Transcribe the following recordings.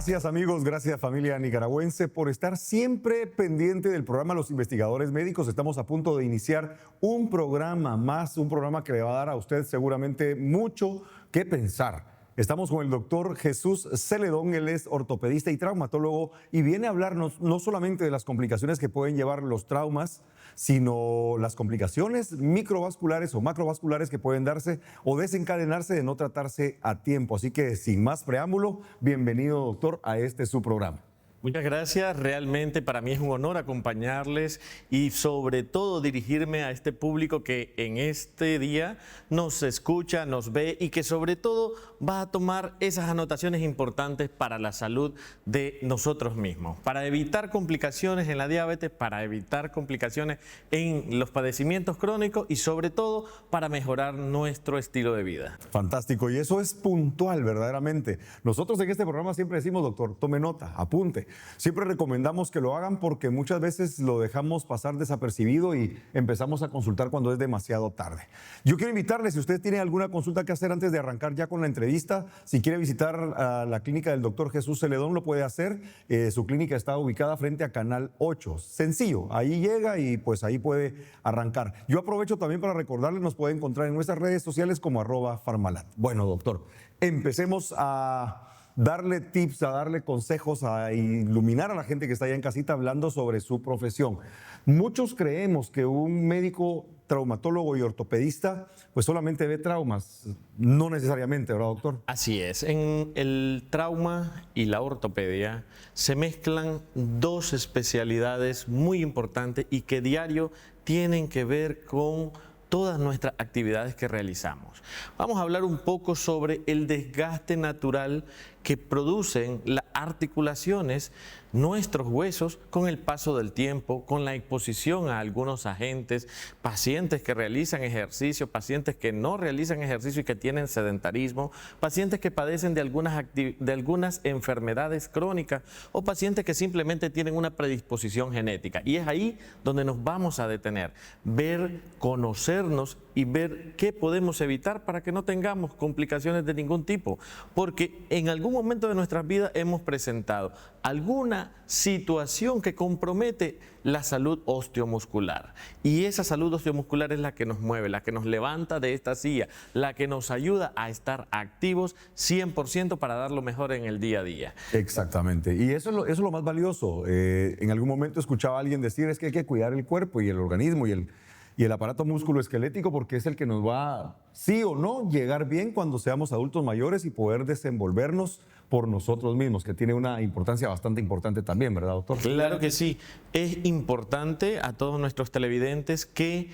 Gracias amigos, gracias familia nicaragüense por estar siempre pendiente del programa Los Investigadores Médicos. Estamos a punto de iniciar un programa más, un programa que le va a dar a usted seguramente mucho que pensar. Estamos con el doctor Jesús Celedón, él es ortopedista y traumatólogo y viene a hablarnos no solamente de las complicaciones que pueden llevar los traumas, sino las complicaciones microvasculares o macrovasculares que pueden darse o desencadenarse de no tratarse a tiempo. Así que sin más preámbulo, bienvenido doctor a su programa. Muchas gracias, realmente para mí es un honor acompañarles y sobre todo dirigirme a este público que en este día nos escucha, nos ve y que sobre todo va a tomar esas anotaciones importantes para la salud de nosotros mismos, para evitar complicaciones en la diabetes, para evitar complicaciones en los padecimientos crónicos y sobre todo para mejorar nuestro estilo de vida. Fantástico, y eso es puntual verdaderamente. Nosotros en este programa siempre decimos, doctor, tome nota, apunte. Siempre recomendamos que lo hagan porque muchas veces lo dejamos pasar desapercibido y empezamos a consultar cuando es demasiado tarde. Yo quiero invitarle, si usted tiene alguna consulta que hacer antes de arrancar ya con la entrevista, si quiere visitar a la clínica del doctor Jesús Celedón, lo puede hacer. Su clínica está ubicada frente a Canal 8. Sencillo, ahí llega y pues ahí puede arrancar. Yo aprovecho también para recordarle, nos puede encontrar en nuestras redes sociales como @Farmalat. Bueno, doctor, empecemos a darle tips, a darle consejos, a iluminar a la gente que está allá en casita hablando sobre su profesión. Muchos creemos que un médico traumatólogo y ortopedista pues solamente ve traumas, no necesariamente, ¿verdad, doctor? Así es, en el trauma y la ortopedia se mezclan dos especialidades muy importantes y que diario tienen que ver con todas nuestras actividades que realizamos. Vamos a hablar un poco sobre el desgaste natural que producen las articulaciones, nuestros huesos, con el paso del tiempo, con la exposición a algunos agentes, pacientes que realizan ejercicio, pacientes que no realizan ejercicio y que tienen sedentarismo, pacientes que padecen de algunas enfermedades crónicas o pacientes que simplemente tienen una predisposición genética. Y es ahí donde nos vamos a detener, ver, conocernos y ver qué podemos evitar para que no tengamos complicaciones de ningún tipo, porque en algún momento de nuestras vidas hemos presentado alguna situación que compromete la salud osteomuscular y esa salud osteomuscular es la que nos mueve, la que nos levanta de esta silla, la que nos ayuda a estar activos 100% para dar lo mejor en el día a día. Exactamente, y eso es lo más valioso. En algún momento escuchaba a alguien decir es que hay que cuidar el cuerpo y el organismo y el aparato musculoesquelético porque es el que nos va, sí o no, llegar bien cuando seamos adultos mayores y poder desenvolvernos por nosotros mismos, que tiene una importancia bastante importante también, ¿verdad, doctor? Claro que sí. Es importante a todos nuestros televidentes que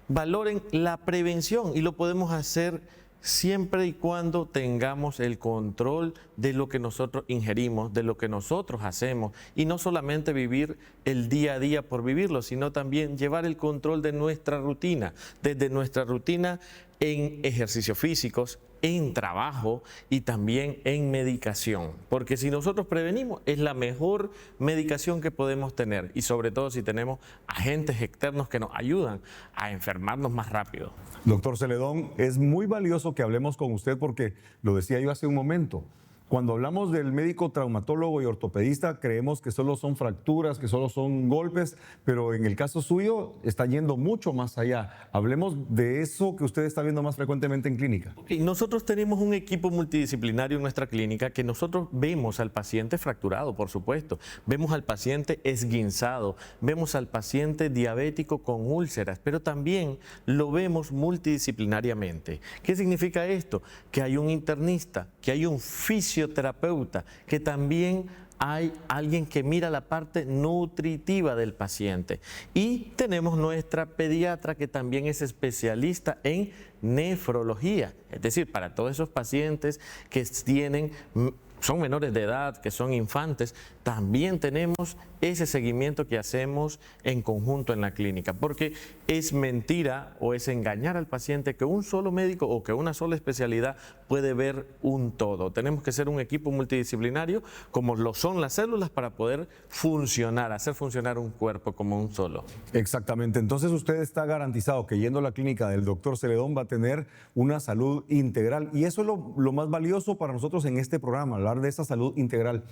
valoren la prevención y lo podemos hacer siempre y cuando tengamos el control de lo que nosotros ingerimos, de lo que nosotros hacemos y no solamente vivir el día a día por vivirlo, sino también llevar el control de nuestra rutina, desde nuestra rutina en ejercicios físicos, en trabajo y también en medicación, porque si nosotros prevenimos es la mejor medicación que podemos tener y sobre todo si tenemos agentes externos que nos ayudan a enfermarnos más rápido. Doctor Celedón, es muy valioso que hablemos con usted porque lo decía yo hace un momento. Cuando hablamos del médico traumatólogo y ortopedista, creemos que solo son fracturas, que solo son golpes, pero en el caso suyo está yendo mucho más allá. Hablemos de eso que usted está viendo más frecuentemente en clínica. Okay, nosotros tenemos un equipo multidisciplinario en nuestra clínica que nosotros vemos al paciente fracturado, por supuesto, vemos al paciente esguinzado, vemos al paciente diabético con úlceras, pero también lo vemos multidisciplinariamente. ¿Qué significa esto? Que hay un internista, que hay un fisioterapeuta, que también hay alguien que mira la parte nutritiva del paciente. Y tenemos nuestra pediatra que también es especialista en nefrología, es decir, para todos esos pacientes que son menores de edad, que son infantes, también tenemos ese seguimiento que hacemos en conjunto en la clínica, porque es mentira o es engañar al paciente que un solo médico o que una sola especialidad puede ver un todo. Tenemos que ser un equipo multidisciplinario como lo son las células para poder funcionar, hacer funcionar un cuerpo como un solo. Exactamente, entonces usted está garantizado que yendo a la clínica del doctor Celedón va a tener una salud integral y eso es lo más valioso para nosotros en este programa, hablar de esa salud integral.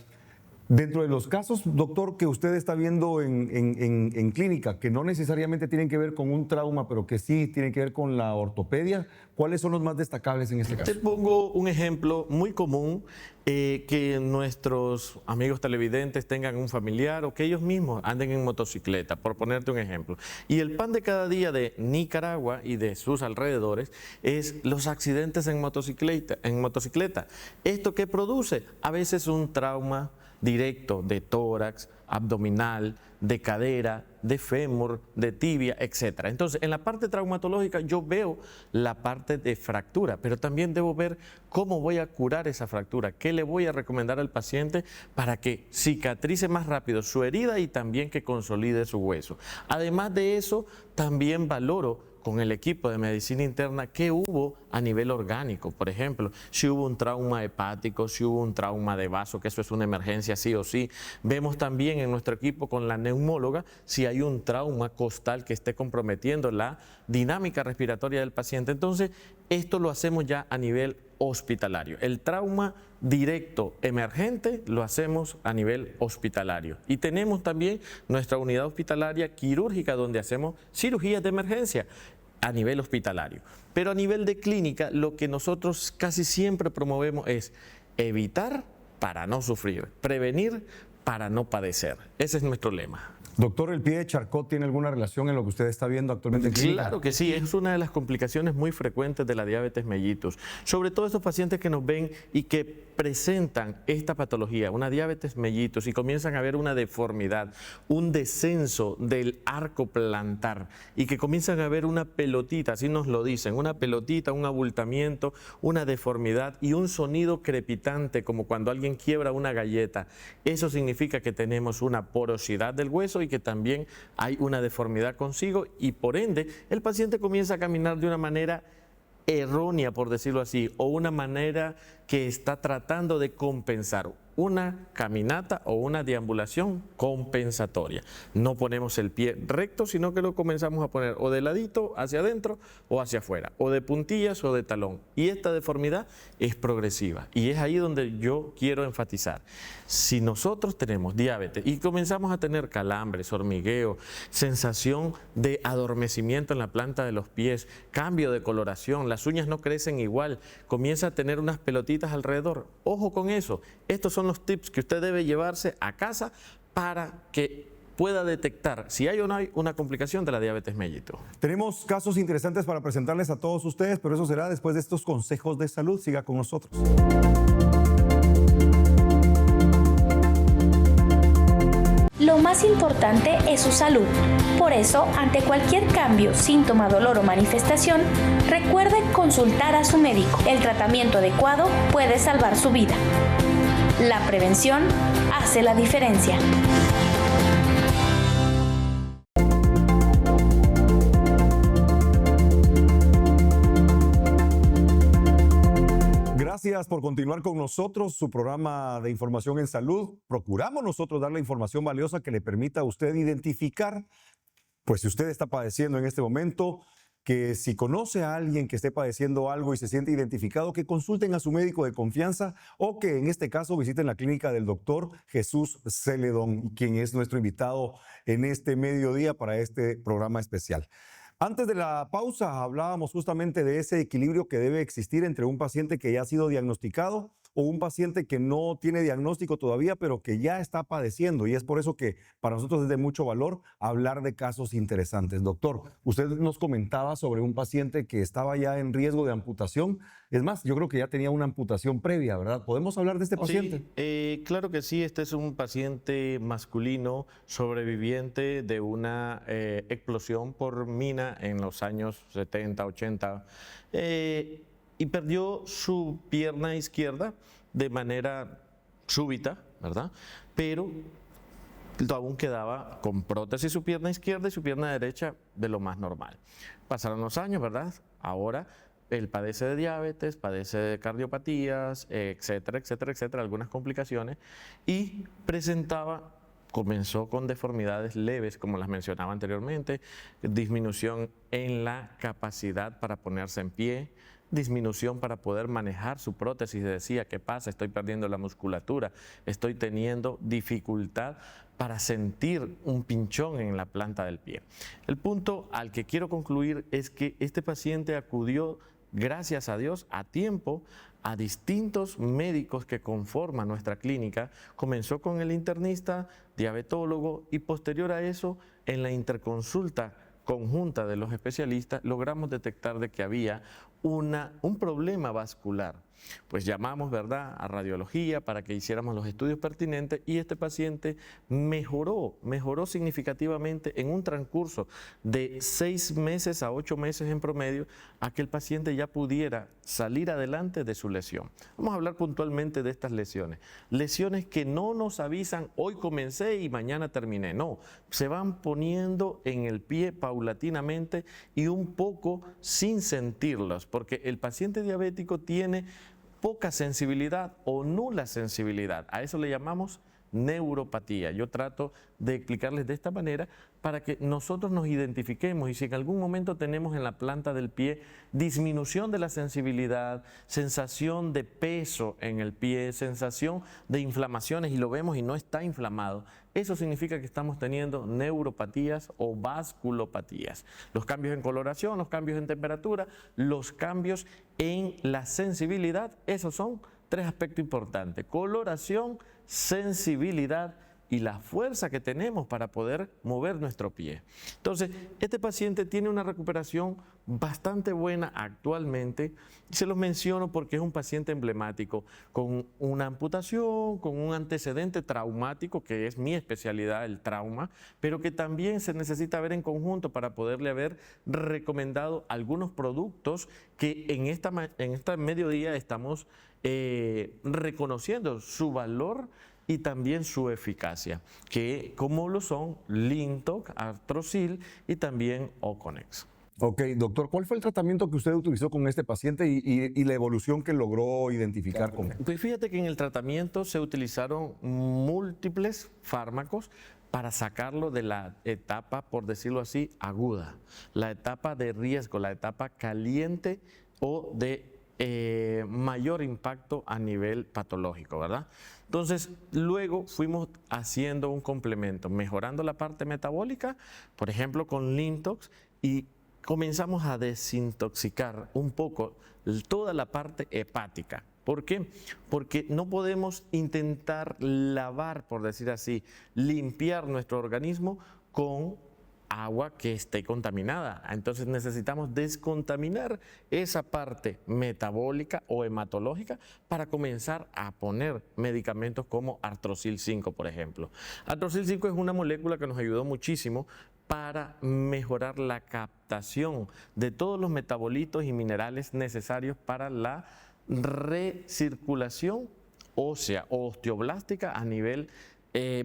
Dentro de los casos, doctor, que usted está viendo en clínica, que no necesariamente tienen que ver con un trauma, pero que sí tienen que ver con la ortopedia, ¿cuáles son los más destacables en este caso? Te pongo un ejemplo muy común, que nuestros amigos televidentes tengan un familiar o que ellos mismos anden en motocicleta, por ponerte un ejemplo. Y el pan de cada día de Nicaragua y de sus alrededores es los accidentes en motocicleta. ¿Esto qué produce? A veces un trauma directo de tórax, abdominal, de cadera, de fémur, de tibia, etc. Entonces, en la parte traumatológica yo veo la parte de fractura, pero también debo ver cómo voy a curar esa fractura, qué le voy a recomendar al paciente para que cicatrice más rápido su herida y también que consolide su hueso. Además de eso, también valoro con el equipo de medicina interna qué hubo a nivel orgánico. Por ejemplo, si hubo un trauma hepático, si hubo un trauma de vaso, que eso es una emergencia sí o sí. Vemos también en nuestro equipo con la neumóloga si hay un trauma costal que esté comprometiendo la dinámica respiratoria del paciente. Entonces, esto lo hacemos ya a nivel hospitalario. El trauma directo emergente lo hacemos a nivel hospitalario. Y tenemos también nuestra unidad hospitalaria quirúrgica donde hacemos cirugías de emergencia a nivel hospitalario. Pero a nivel de clínica, lo que nosotros casi siempre promovemos es evitar para no sufrir, prevenir para no padecer. Ese es nuestro lema. Doctor, ¿el pie de Charcot tiene alguna relación en lo que usted está viendo actualmente en clínica? Claro que sí, es una de las complicaciones muy frecuentes de la diabetes mellitus. Sobre todo estos pacientes que nos ven y que presentan esta patología, una diabetes mellitus, y comienzan a ver una deformidad, un descenso del arco plantar y que comienzan a ver una pelotita, así nos lo dicen, una pelotita, un abultamiento, una deformidad y un sonido crepitante como cuando alguien quiebra una galleta. Eso significa que tenemos una porosidad del hueso y que también hay una deformidad consigo y por ende el paciente comienza a caminar de una manera errónea, por decirlo así, o una manera que está tratando de compensar, una caminata o una deambulación compensatoria. No ponemos el pie recto, sino que lo comenzamos a poner o de ladito hacia adentro o hacia afuera, o de puntillas o de talón. Y esta deformidad es progresiva y es ahí donde yo quiero enfatizar. Si nosotros tenemos diabetes y comenzamos a tener calambres, hormigueo, sensación de adormecimiento en la planta de los pies, cambio de coloración, las uñas no crecen igual, comienza a tener unas pelotitas alrededor, ojo con eso. Estos son los tips que usted debe llevarse a casa para que pueda detectar si hay o no hay una complicación de la diabetes mellitus. Tenemos casos interesantes para presentarles a todos ustedes, pero eso será después de estos consejos de salud. Siga con nosotros. Lo más importante es su salud. Por eso, ante cualquier cambio, síntoma, dolor o manifestación, recuerde consultar a su médico. El tratamiento adecuado puede salvar su vida. La prevención hace la diferencia. Gracias por continuar con nosotros, su programa de información en salud. Procuramos nosotros darle información valiosa que le permita a usted identificar, pues si usted está padeciendo en este momento, que si conoce a alguien que esté padeciendo algo y se siente identificado, que consulten a su médico de confianza o que en este caso visiten la clínica del doctor Jesús Celedón, quien es nuestro invitado en este mediodía para este programa especial. Antes de la pausa hablábamos justamente de ese equilibrio que debe existir entre un paciente que ya ha sido diagnosticado o un paciente que no tiene diagnóstico todavía, pero que ya está padeciendo. Y es por eso que para nosotros es de mucho valor hablar de casos interesantes. Doctor, usted nos comentaba sobre un paciente que estaba ya en riesgo de amputación. Es más, yo creo que ya tenía una amputación previa, ¿verdad? ¿Podemos hablar de este paciente? Sí, claro que sí. Este es un paciente masculino sobreviviente de una explosión por mina en los años 70, 80. Y perdió su pierna izquierda de manera súbita, ¿verdad? Pero aún quedaba con prótesis su pierna izquierda y su pierna derecha de lo más normal. Pasaron los años, ¿verdad? Ahora él padece de diabetes, padece de cardiopatías, etcétera, etcétera, etcétera, algunas complicaciones, y comenzó con deformidades leves, como las mencionaba anteriormente, disminución en la capacidad para ponerse en pie, disminución para poder manejar su prótesis. Decía, ¿qué pasa? Estoy perdiendo la musculatura, estoy teniendo dificultad para sentir un pinchón en la planta del pie. El punto al que quiero concluir es que este paciente acudió, gracias a Dios, a tiempo a distintos médicos que conforman nuestra clínica. Comenzó con el internista, diabetólogo, y posterior a eso, en la interconsulta conjunta de los especialistas, logramos detectar de que había un problema vascular. Pues llamamos, ¿verdad?, a radiología para que hiciéramos los estudios pertinentes, y este paciente mejoró significativamente en un transcurso de 6 meses a 8 meses en promedio, a que el paciente ya pudiera salir adelante de su lesión. Vamos a hablar puntualmente de estas lesiones. Lesiones que no nos avisan, hoy comencé y mañana terminé. No, se van poniendo en el pie paulatinamente y un poco sin sentirlos, porque el paciente diabético tiene poca sensibilidad o nula sensibilidad. A eso le llamamos neuropatía. Yo trato de explicarles de esta manera para que nosotros nos identifiquemos, y si en algún momento tenemos en la planta del pie disminución de la sensibilidad, sensación de peso en el pie, sensación de inflamaciones y lo vemos y no está inflamado, eso significa que estamos teniendo neuropatías o vasculopatías. Los cambios en coloración, los cambios en temperatura, los cambios en la sensibilidad, esos son 3 aspectos importantes: coloración, sensibilidad y la fuerza que tenemos para poder mover nuestro pie. Entonces, este paciente tiene una recuperación bastante buena actualmente. Se los menciono porque es un paciente emblemático, con una amputación, con un antecedente traumático, que es mi especialidad, el trauma, pero que también se necesita ver en conjunto para poderle haber recomendado algunos productos que en esta mediodía estamos reconociendo su valor y también su eficacia, que como lo son Lintox, Artrosil y también Oconex. Ok, doctor, ¿cuál fue el tratamiento que usted utilizó con este paciente y la evolución que logró identificar con él? Pues fíjate que en el tratamiento se utilizaron múltiples fármacos para sacarlo de la etapa, por decirlo así, aguda, la etapa de riesgo, la etapa caliente o de mayor impacto a nivel patológico, ¿verdad? Entonces, luego fuimos haciendo un complemento, mejorando la parte metabólica, por ejemplo, con Lintox, y comenzamos a desintoxicar un poco toda la parte hepática. ¿Por qué? Porque no podemos intentar lavar, por decir así, limpiar nuestro organismo con agua que esté contaminada. Entonces necesitamos descontaminar esa parte metabólica o hematológica para comenzar a poner medicamentos como Artrosil 5, por ejemplo. Artrosil 5 es una molécula que nos ayudó muchísimo para mejorar la captación de todos los metabolitos y minerales necesarios para la recirculación ósea o osteoblástica a nivel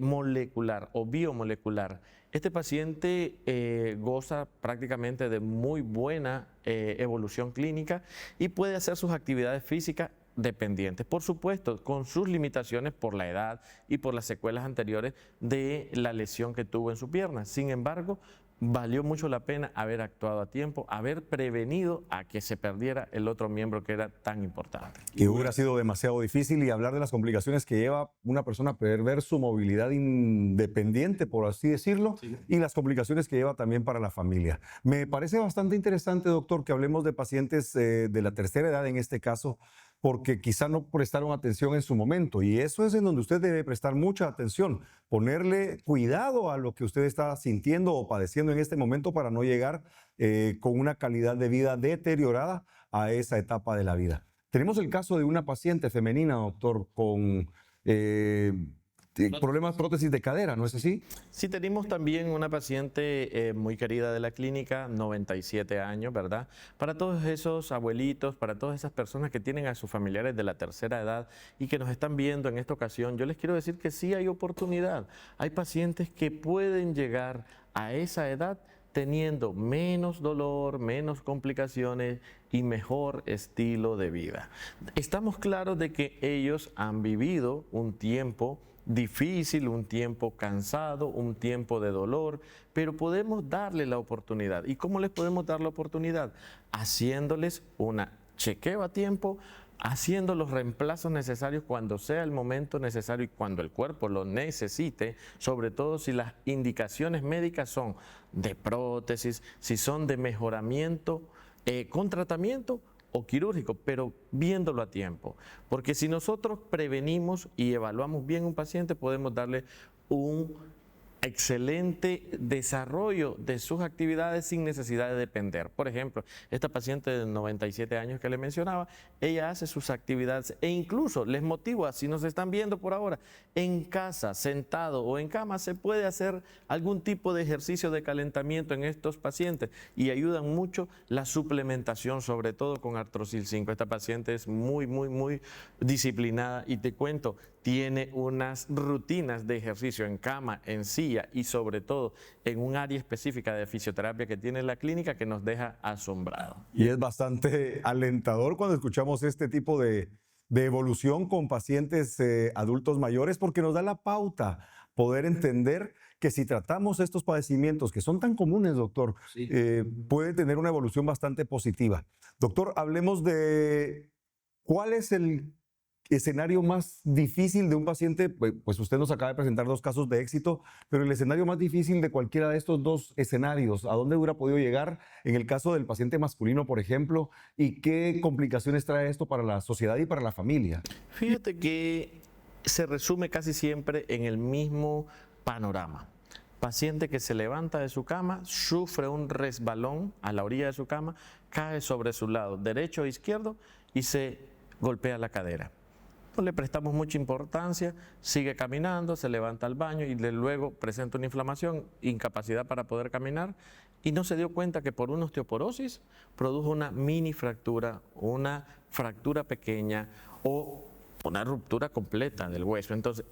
molecular o biomolecular. Este paciente goza prácticamente de muy buena evolución clínica y puede hacer sus actividades físicas dependientes, por supuesto, con sus limitaciones por la edad y por las secuelas anteriores de la lesión que tuvo en su pierna. Sin embargo, valió mucho la pena haber actuado a tiempo, haber prevenido a que se perdiera el otro miembro que era tan importante. Que hubiera sido demasiado difícil, y hablar de las complicaciones que lleva una persona a perder su movilidad independiente, por así decirlo, sí, y las complicaciones que lleva también para la familia. Me parece bastante interesante, doctor, que hablemos de pacientes de la tercera edad en este caso, porque quizá no prestaron atención en su momento, y eso es en donde usted debe prestar mucha atención, ponerle cuidado a lo que usted está sintiendo o padeciendo en este momento para no llegar con una calidad de vida deteriorada a esa etapa de la vida. Tenemos el caso de una paciente femenina, doctor, con problemas de prótesis de cadera, ¿no es así? Sí, tenemos también una paciente muy querida de la clínica, 97 años, ¿verdad? Para todos esos abuelitos, para todas esas personas que tienen a sus familiares de la tercera edad y que nos están viendo en esta ocasión, yo les quiero decir que sí hay oportunidad. Hay pacientes que pueden llegar a esa edad teniendo menos dolor, menos complicaciones y mejor estilo de vida. Estamos claros de que ellos han vivido un tiempo difícil, un tiempo cansado, un tiempo de dolor, pero podemos darle la oportunidad. ¿Y cómo les podemos dar la oportunidad? Haciéndoles una chequeo a tiempo, haciendo los reemplazos necesarios cuando sea el momento necesario y cuando el cuerpo lo necesite, sobre todo si las indicaciones médicas son de prótesis, si son de mejoramiento con tratamiento o quirúrgico, pero viéndolo a tiempo. Porque si nosotros prevenimos y evaluamos bien un paciente, podemos darle un excelente desarrollo de sus actividades sin necesidad de depender. Por ejemplo, esta paciente de 97 años que le mencionaba, ella hace sus actividades e incluso les motiva, si nos están viendo por ahora, en casa, sentado o en cama, se puede hacer algún tipo de ejercicio de calentamiento en estos pacientes y ayudan mucho la suplementación, sobre todo con Artrosil 5. Esta paciente es muy disciplinada y te cuento, tiene unas rutinas de ejercicio en cama, en silla y sobre todo en un área específica de fisioterapia que tiene la clínica que nos deja asombrados. Y es bastante alentador cuando escuchamos este tipo de evolución con pacientes adultos mayores, porque nos da la pauta poder entender que si tratamos estos padecimientos que son tan comunes, doctor, Sí. puede tener una evolución bastante positiva. Doctor, hablemos de cuál es el escenario más difícil de un paciente. Pues usted nos acaba de presentar 2 casos de éxito, pero el escenario más difícil de cualquiera de estos 2 escenarios, ¿a dónde hubiera podido llegar en el caso del paciente masculino, por ejemplo? ¿Y qué complicaciones trae esto para la sociedad y para la familia? Fíjate que se resume casi siempre en el mismo panorama. Paciente que se levanta de su cama, sufre un resbalón a la orilla de su cama, cae sobre su lado derecho o izquierdo y se golpea la cadera. No le prestamos mucha importancia, sigue caminando, se levanta al baño y luego presenta una inflamación, incapacidad para poder caminar y no se dio cuenta que por una osteoporosis produjo una mini fractura, una fractura pequeña o una ruptura completa del hueso. Entonces,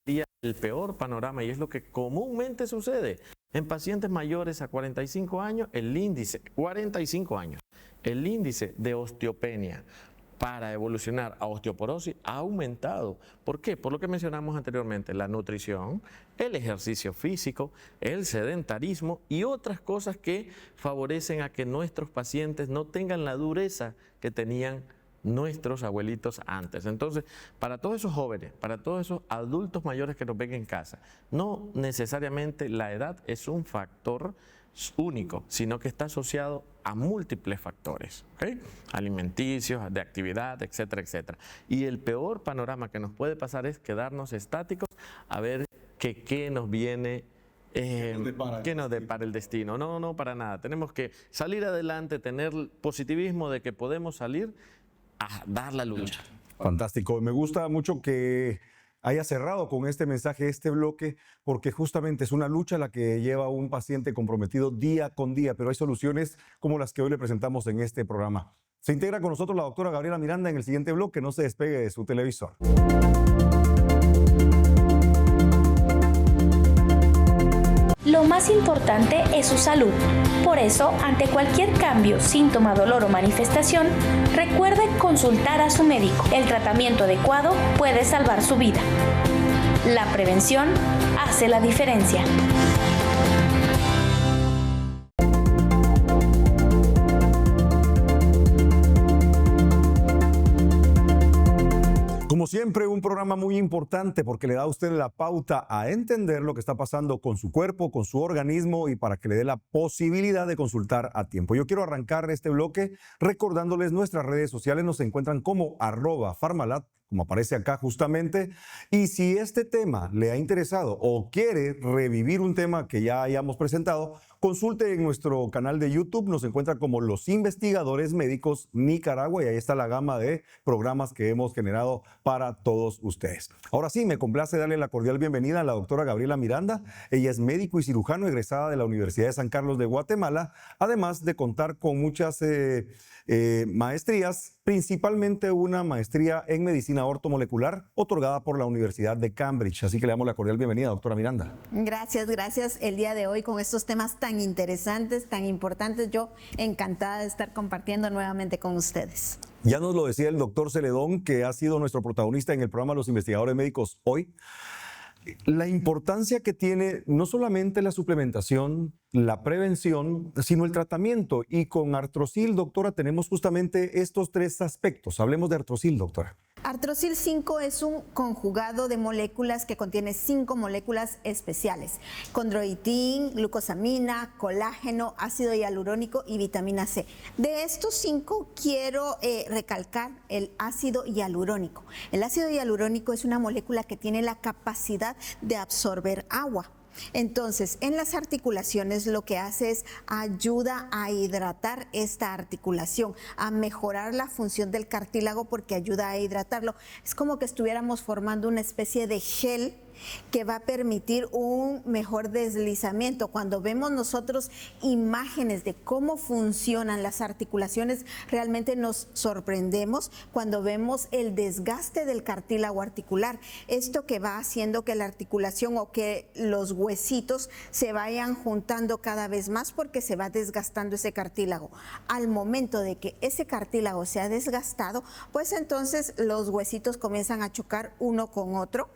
el peor panorama, y es lo que comúnmente sucede en pacientes mayores a 45 años, el índice de osteopenia para evolucionar a osteoporosis ha aumentado. ¿Por qué? Por lo que mencionamos anteriormente, la nutrición, el ejercicio físico, el sedentarismo y otras cosas que favorecen a que nuestros pacientes no tengan la dureza que tenían nuestros abuelitos antes. Entonces, para todos esos jóvenes, para todos esos adultos mayores que nos ven en casa, no necesariamente la edad es un factor único, sino que está asociado a múltiples factores, ¿okay? Alimenticios, de actividad, etcétera, etcétera. Y el peor panorama que nos puede pasar es quedarnos estáticos a ver qué nos viene, qué nos depara el destino. No, para nada. Tenemos que salir adelante, tener positivismo de que podemos salir a dar la lucha. Fantástico. Me gusta mucho que haya cerrado con este mensaje, este bloque, porque justamente es una lucha la que lleva a un paciente comprometido día con día, pero hay soluciones como las que hoy le presentamos en este programa. Se integra con nosotros la doctora Gabriela Miranda en el siguiente bloque. No se despegue de su televisor. Lo más importante es su salud. Por eso, ante cualquier cambio, síntoma, dolor o manifestación, recuerde consultar a su médico. El tratamiento adecuado puede salvar su vida. La prevención hace la diferencia. Como siempre, un programa muy importante porque le da a usted la pauta a entender lo que está pasando con su cuerpo, con su organismo y para que le dé la posibilidad de consultar a tiempo. Yo quiero arrancar este bloque recordándoles nuestras redes sociales. Nos encuentran como @Farmalat, como aparece acá justamente. Y si este tema le ha interesado o quiere revivir un tema que ya hayamos presentado, consulte en nuestro canal de YouTube, nos encuentra como Los Investigadores Médicos Nicaragua y ahí está la gama de programas que hemos generado para todos ustedes. Ahora sí, me complace darle la cordial bienvenida a la doctora Gabriela Miranda. Ella es médico y cirujano egresada de la Universidad de San Carlos de Guatemala, además de contar con muchas maestrías, principalmente una maestría en medicina ortomolecular otorgada por la Universidad de Cambridge. Así que le damos la cordial bienvenida, doctora Miranda. Gracias. El día de hoy con estos temas tan interesantes, tan importantes, yo encantada de estar compartiendo nuevamente con ustedes. Ya nos lo decía el doctor Celedón, que ha sido nuestro protagonista en el programa Los Investigadores Médicos hoy. la importancia que tiene no solamente la suplementación, la prevención, sino el tratamiento. Y con Artrosil, doctora, tenemos justamente estos tres aspectos. Hablemos de Artrosil, doctora. Artrosil 5 es un conjugado de moléculas que contiene 5 moléculas especiales: condroitín, glucosamina, colágeno, ácido hialurónico y vitamina C. De estos 5 quiero recalcar el ácido hialurónico. El ácido hialurónico es una molécula que tiene la capacidad de absorber agua. Entonces, en las articulaciones lo que hace es ayuda a hidratar esta articulación, a mejorar la función del cartílago porque ayuda a hidratarlo. Es como que estuviéramos formando una especie de gel que va a permitir un mejor deslizamiento. Cuando vemos nosotros imágenes de cómo funcionan las articulaciones, realmente nos sorprendemos cuando vemos el desgaste del cartílago articular. Esto que va haciendo que la articulación o que los huesitos se vayan juntando cada vez más porque se va desgastando ese cartílago. Al momento de que ese cartílago se ha desgastado, pues entonces los huesitos comienzan a chocar uno con otro,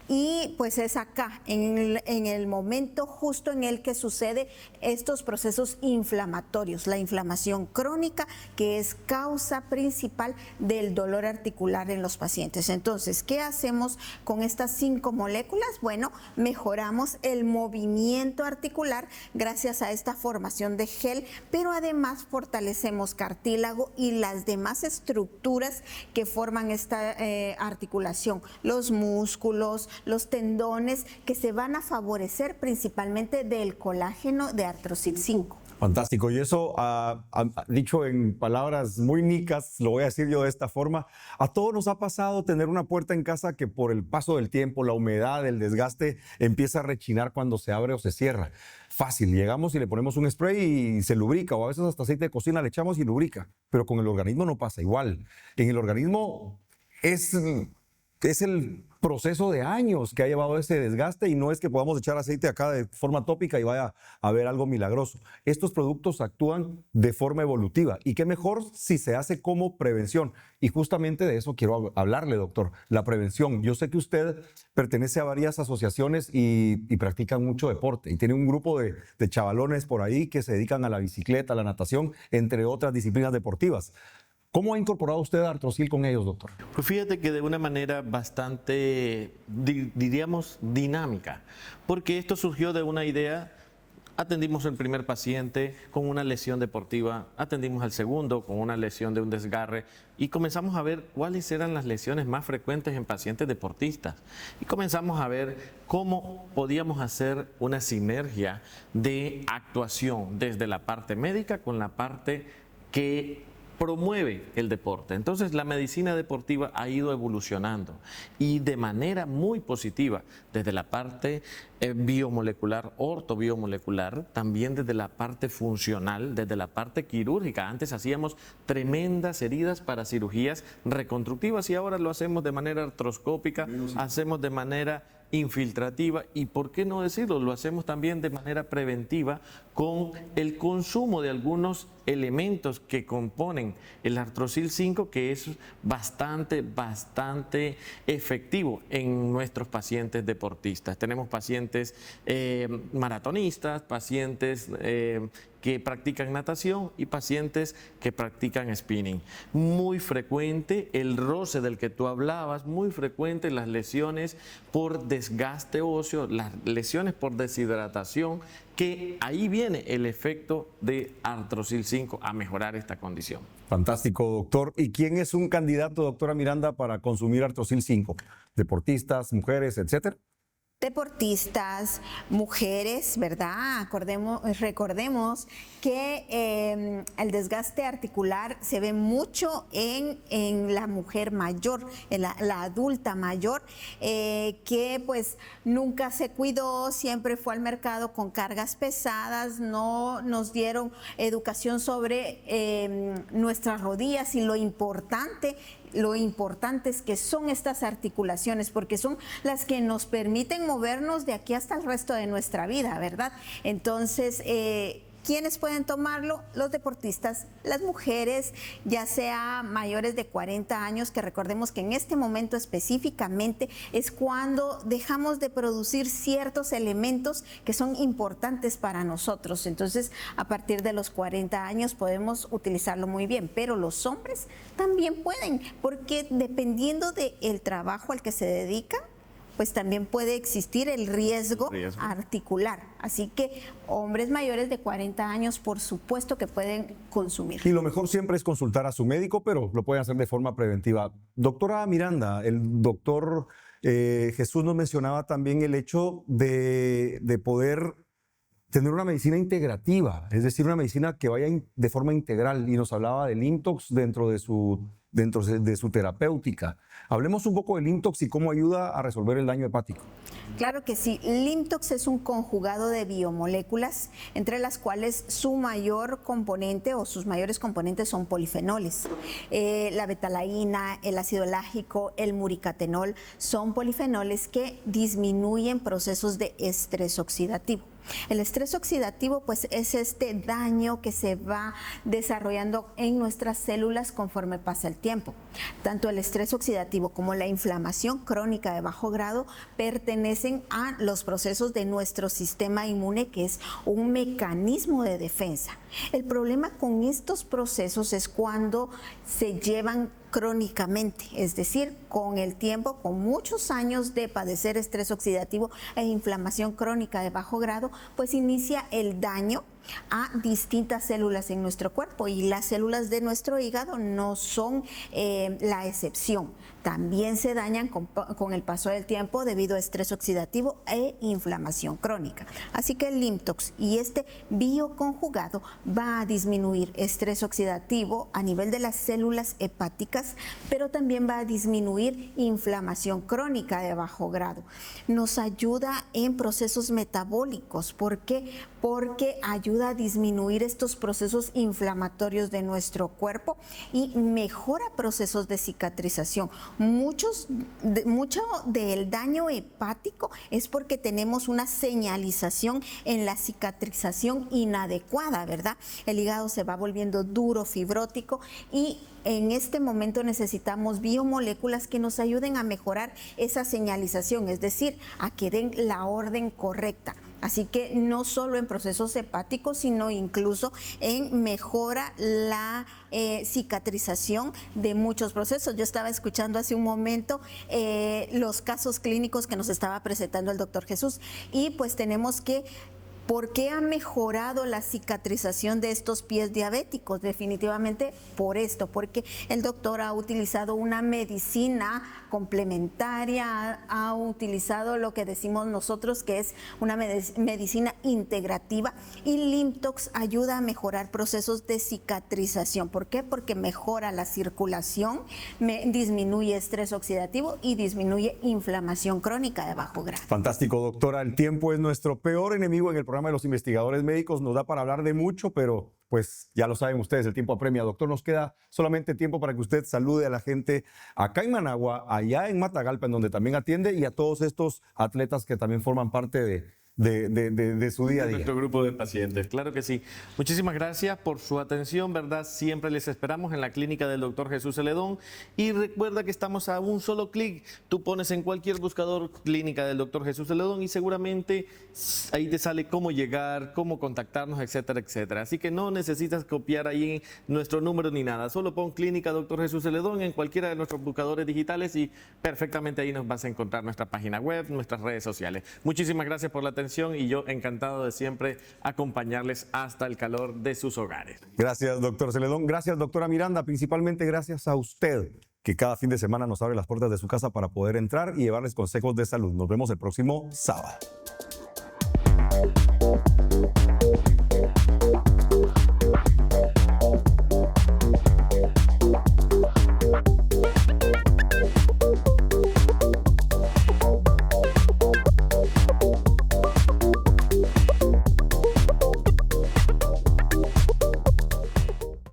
y pues es acá, en el momento justo en el que sucede estos procesos inflamatorios, la inflamación crónica, que es causa principal del dolor articular en los pacientes. Entonces, ¿qué hacemos con estas 5 moléculas? Bueno, mejoramos el movimiento articular gracias a esta formación de gel, pero además fortalecemos cartílago y las demás estructuras que forman esta articulación, los músculos, los tendones, que se van a favorecer principalmente del colágeno de Artrosil 5. Fantástico. Y eso, dicho en palabras muy nicas, lo voy a decir yo de esta forma, a todos nos ha pasado tener una puerta en casa que por el paso del tiempo, la humedad, el desgaste, empieza a rechinar cuando se abre o se cierra. Fácil, llegamos y le ponemos un spray y se lubrica, o a veces hasta aceite de cocina le echamos y lubrica, pero con el organismo no pasa igual. En el organismo es el proceso de años que ha llevado ese desgaste, y no es que podamos echar aceite acá de forma tópica y vaya a haber algo milagroso. Estos productos actúan de forma evolutiva, y qué mejor si se hace como prevención. Y justamente de eso quiero hablarle, doctor, la prevención. Yo sé que usted pertenece a varias asociaciones y practican mucho deporte, y tiene un grupo de chavalones por ahí que se dedican a la bicicleta, a la natación, entre otras disciplinas deportivas. ¿Cómo ha incorporado usted a Artrosil con ellos, doctor? Pues fíjate que de una manera bastante, diríamos, dinámica, porque esto surgió de una idea. Atendimos el primer paciente con una lesión deportiva, atendimos al segundo con una lesión de un desgarre, y comenzamos a ver cuáles eran las lesiones más frecuentes en pacientes deportistas. Y comenzamos a ver cómo podíamos hacer una sinergia de actuación desde la parte médica con la parte que promueve el deporte. Entonces la medicina deportiva ha ido evolucionando, y de manera muy positiva, desde la parte biomolecular, ortobiomolecular, también desde la parte funcional, desde la parte quirúrgica. Antes hacíamos tremendas heridas para cirugías reconstructivas, y ahora lo hacemos de manera artroscópica, hacemos de manera infiltrativa, y por qué no decirlo, lo hacemos también de manera preventiva con el consumo de algunos elementos que componen el Artrosil 5, que es bastante efectivo en nuestros pacientes deportistas. Tenemos pacientes maratonistas, pacientes que practican natación y pacientes que practican spinning. Muy frecuente el roce del que tú hablabas, muy frecuente las lesiones por desgaste óseo, las lesiones por deshidratación, que ahí viene el efecto de Artrosil 5 a mejorar esta condición. Fantástico, doctor. ¿Y quién es un candidato, doctora Miranda, para consumir Artrosil 5? ¿Deportistas, mujeres, etcétera? Deportistas, mujeres, ¿verdad? Recordemos que el desgaste articular se ve mucho en la mujer mayor, en la adulta mayor, que pues nunca se cuidó, siempre fue al mercado con cargas pesadas, no nos dieron educación sobre nuestras rodillas y lo importante es que son estas articulaciones, porque son las que nos permiten movernos de aquí hasta el resto de nuestra vida, ¿verdad? Entonces, ¿Quiénes pueden tomarlo? Los deportistas, las mujeres, ya sea mayores de 40 años, que recordemos que en este momento específicamente es cuando dejamos de producir ciertos elementos que son importantes para nosotros. Entonces, a partir de los 40 años podemos utilizarlo muy bien, pero los hombres también pueden, porque dependiendo del trabajo al que se dedican, pues también puede existir el riesgo articular. Así que hombres mayores de 40 años, por supuesto que pueden consumir. Y lo mejor siempre es consultar a su médico, pero lo pueden hacer de forma preventiva. Doctora Miranda, el doctor Jesús nos mencionaba también el hecho de poder tener una medicina integrativa, es decir, una medicina que vaya de forma integral, y nos hablaba del Intox dentro de su terapéutica. Hablemos un poco del Intox y cómo ayuda a resolver el daño hepático. Claro que sí. Limtox es un conjugado de biomoléculas, entre las cuales su mayor componente o sus mayores componentes son polifenoles. La betalaína, el ácido lágico, el muricatenol son polifenoles que disminuyen procesos de estrés oxidativo. El estrés oxidativo, pues, es este daño que se va desarrollando en nuestras células conforme pasa el tiempo. Tanto el estrés oxidativo como la inflamación crónica de bajo grado pertenecen a los procesos de nuestro sistema inmune, que es un mecanismo de defensa. El problema con estos procesos es cuando se llevan crónicamente, es decir, con el tiempo, con muchos años de padecer estrés oxidativo e inflamación crónica de bajo grado, pues inicia el daño a distintas células en nuestro cuerpo, y las células de nuestro hígado no son la excepción. También se dañan con el paso del tiempo debido a estrés oxidativo e inflamación crónica. Así que el Limtox y este bioconjugado va a disminuir estrés oxidativo a nivel de las células hepáticas, pero también va a disminuir inflamación crónica de bajo grado. Nos ayuda en procesos metabólicos. ¿Por qué? Porque ayuda a disminuir estos procesos inflamatorios de nuestro cuerpo y mejora procesos de cicatrización. Mucho del daño hepático es porque tenemos una señalización en la cicatrización inadecuada, ¿verdad? El hígado se va volviendo duro, fibrótico, y en este momento necesitamos biomoléculas que nos ayuden a mejorar esa señalización, es decir, a que den la orden correcta. Así que no solo en procesos hepáticos, sino incluso en mejora la cicatrización de muchos procesos. Yo estaba escuchando hace un momento los casos clínicos que nos estaba presentando el doctor Jesús, y pues tenemos que... ¿Por qué ha mejorado la cicatrización de estos pies diabéticos? Definitivamente por esto, porque el doctor ha utilizado una medicina complementaria, ha utilizado lo que decimos nosotros que es una medicina integrativa, y Limtox ayuda a mejorar procesos de cicatrización. ¿Por qué? Porque mejora la circulación, disminuye estrés oxidativo y disminuye inflamación crónica de bajo grado. Fantástico, doctora. El tiempo es nuestro peor enemigo en el programa de los investigadores médicos. Nos da para hablar de mucho, pero pues ya lo saben ustedes, el tiempo apremia. Doctor, nos queda solamente tiempo para que usted salude a la gente acá en Managua, allá en Matagalpa, en donde también atiende, y a todos estos atletas que también forman parte de su día a día. Nuestro grupo de pacientes, claro que sí. Muchísimas gracias por su atención, ¿verdad? Siempre les esperamos en la clínica del doctor Jesús Celedón, y recuerda que estamos a un solo clic. Tú pones en cualquier buscador clínica del doctor Jesús Celedón y seguramente ahí te sale cómo llegar, cómo contactarnos, etcétera, etcétera. Así que no necesitas copiar ahí nuestro número ni nada. Solo pon clínica doctor Jesús Celedón en cualquiera de nuestros buscadores digitales y perfectamente ahí nos vas a encontrar nuestra página web, nuestras redes sociales. Muchísimas gracias por la atención, y yo encantado de siempre acompañarles hasta el calor de sus hogares. Gracias, doctor Celedón. Gracias, doctora Miranda. Principalmente gracias a usted, que cada fin de semana nos abre las puertas de su casa para poder entrar y llevarles consejos de salud. Nos vemos el próximo sábado.